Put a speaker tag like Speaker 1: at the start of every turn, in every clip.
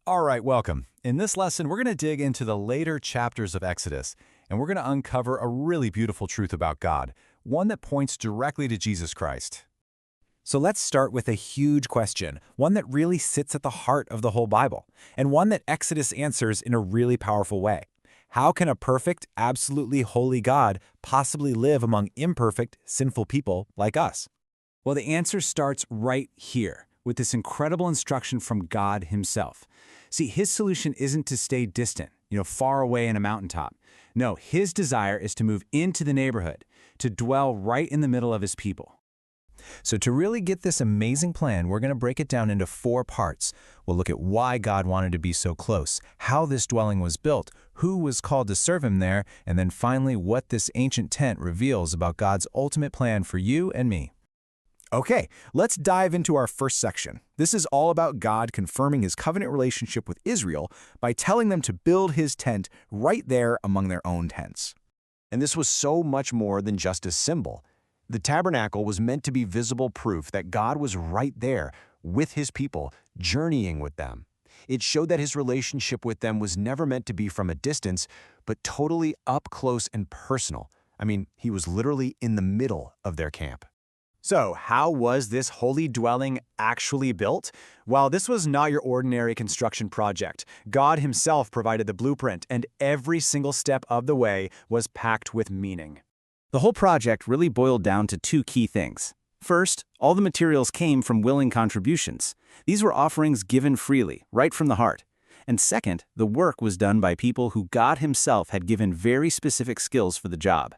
Speaker 1: All right, welcome. In this lesson, we're going to dig into the later chapters of Exodus, and we're going to uncover a really beautiful truth about God, one that points directly to Jesus Christ.
Speaker 2: So let's start with a huge question, one that really sits at the heart of the whole Bible, and one that Exodus answers in a really powerful way. How can a perfect, absolutely holy God possibly live among imperfect, sinful people like us? Well, the answer starts right here, with this incredible instruction from God himself. See, his solution isn't to stay distant, far away in a mountaintop. No, his desire is to move into the neighborhood, to dwell right in the middle of his people. So to really get this amazing plan, we're going to break it down into 4 parts. We'll look at why God wanted to be so close, how this dwelling was built, who was called to serve him there, and then finally what this ancient tent reveals about God's ultimate plan for you and me.
Speaker 3: Okay, let's dive into our first section. This is all about God confirming his covenant relationship with Israel by telling them to build his tent right there among their own tents.
Speaker 4: And this was so much more than just a symbol. The tabernacle was meant to be visible proof that God was right there with his people, journeying with them. It showed that his relationship with them was never meant to be from a distance, but totally up close and personal. I mean, he was literally in the middle of their camp.
Speaker 3: So, how was this holy dwelling actually built? Well, this was not your ordinary construction project. God himself provided the blueprint, and every single step of the way was packed with meaning.
Speaker 2: The whole project really boiled down to 2 key things. First, all the materials came from willing contributions. These were offerings given freely, right from the heart. And second, the work was done by people who God himself had given very specific skills for the job.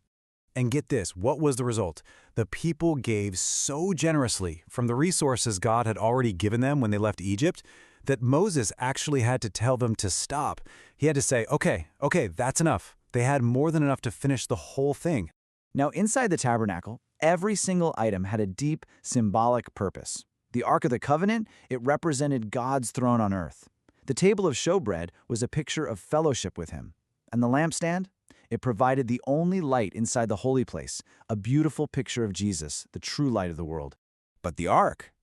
Speaker 1: And get this, what was the result? The people gave so generously from the resources God had already given them when they left Egypt that Moses actually had to tell them to stop. He had to say, okay, that's enough. They had more than enough to finish the whole thing.
Speaker 5: Now, inside the tabernacle, every single item had a deep symbolic purpose. The Ark of the Covenant, it represented God's throne on earth. The table of showbread was a picture of fellowship with him. And the lampstand? It provided the only light inside the holy place, a beautiful picture of Jesus, the true light of the world.
Speaker 2: But the Ark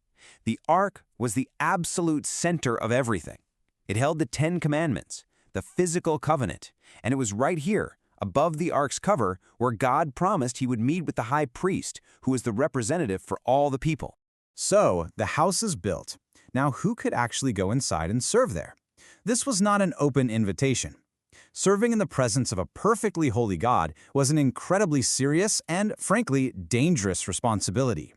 Speaker 2: was the absolute center of everything. It held the 10 Commandments, the physical covenant, and it was right here, above the Ark's cover, where God promised he would meet with the high priest, who was the representative for all the people.
Speaker 3: So, the house is built. Now, who could actually go inside and serve there? This was not an open invitation. Serving in the presence of a perfectly holy God was an incredibly serious and, frankly, dangerous responsibility.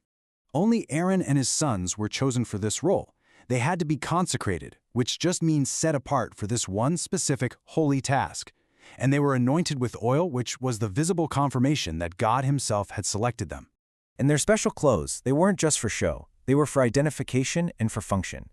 Speaker 3: Only Aaron and his sons were chosen for this role. They had to be consecrated, which just means set apart for this one specific holy task. And they were anointed with oil, which was the visible confirmation that God himself had selected them.
Speaker 2: And their special clothes, they weren't just for show. They were for identification and for function.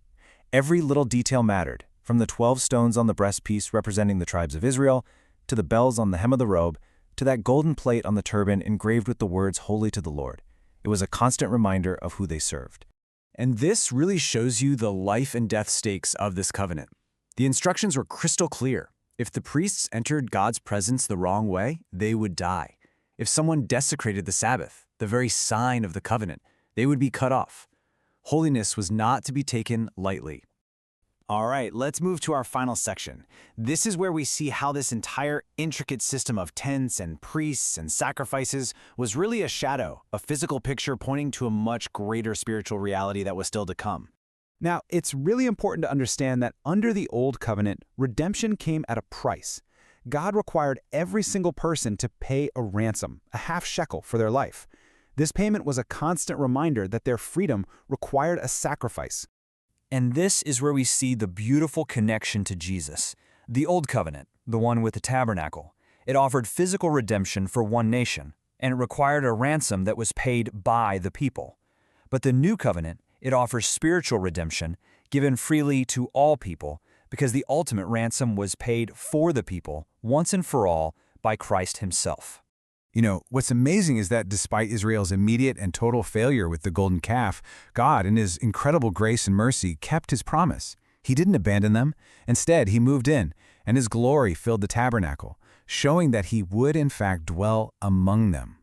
Speaker 2: Every little detail mattered, from the 12 stones on the breastpiece representing the tribes of Israel, to the bells on the hem of the robe, to that golden plate on the turban engraved with the words "Holy to the Lord." It was a constant reminder of who they served.
Speaker 3: And this really shows you the life and death stakes of this covenant. The instructions were crystal clear. If the priests entered God's presence the wrong way, they would die. If someone desecrated the Sabbath, the very sign of the covenant, they would be cut off. Holiness was not to be taken lightly. All right, let's move to our final section. This is where we see how this entire intricate system of tents and priests and sacrifices was really a shadow, a physical picture pointing to a much greater spiritual reality that was still to come. Now, it's really important to understand that under the Old Covenant, redemption came at a price. God required every single person to pay a ransom, a half shekel for their life. This payment was a constant reminder that their freedom required a sacrifice.
Speaker 6: And this is where we see the beautiful connection to Jesus. The Old Covenant, the one with the tabernacle, it offered physical redemption for one nation, and it required a ransom that was paid by the people. But the New Covenant, it offers spiritual redemption, given freely to all people, because the ultimate ransom was paid for the people, once and for all, by Christ himself.
Speaker 1: What's amazing is that despite Israel's immediate and total failure with the golden calf, God, in his incredible grace and mercy, kept his promise. He didn't abandon them. Instead, he moved in, and his glory filled the tabernacle, showing that he would in fact dwell among them.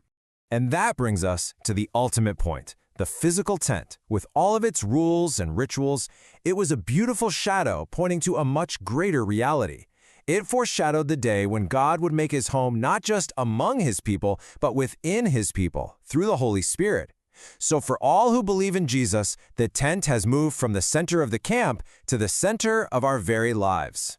Speaker 4: And that brings us to the ultimate point,
Speaker 7: The physical tent, with all of its rules and rituals, it was a beautiful shadow pointing to a much greater reality. It foreshadowed the day when God would make his home not just among his people, but within his people, through the Holy Spirit. So for all who believe in Jesus, the tent has moved from the center of the camp to the center of our very lives.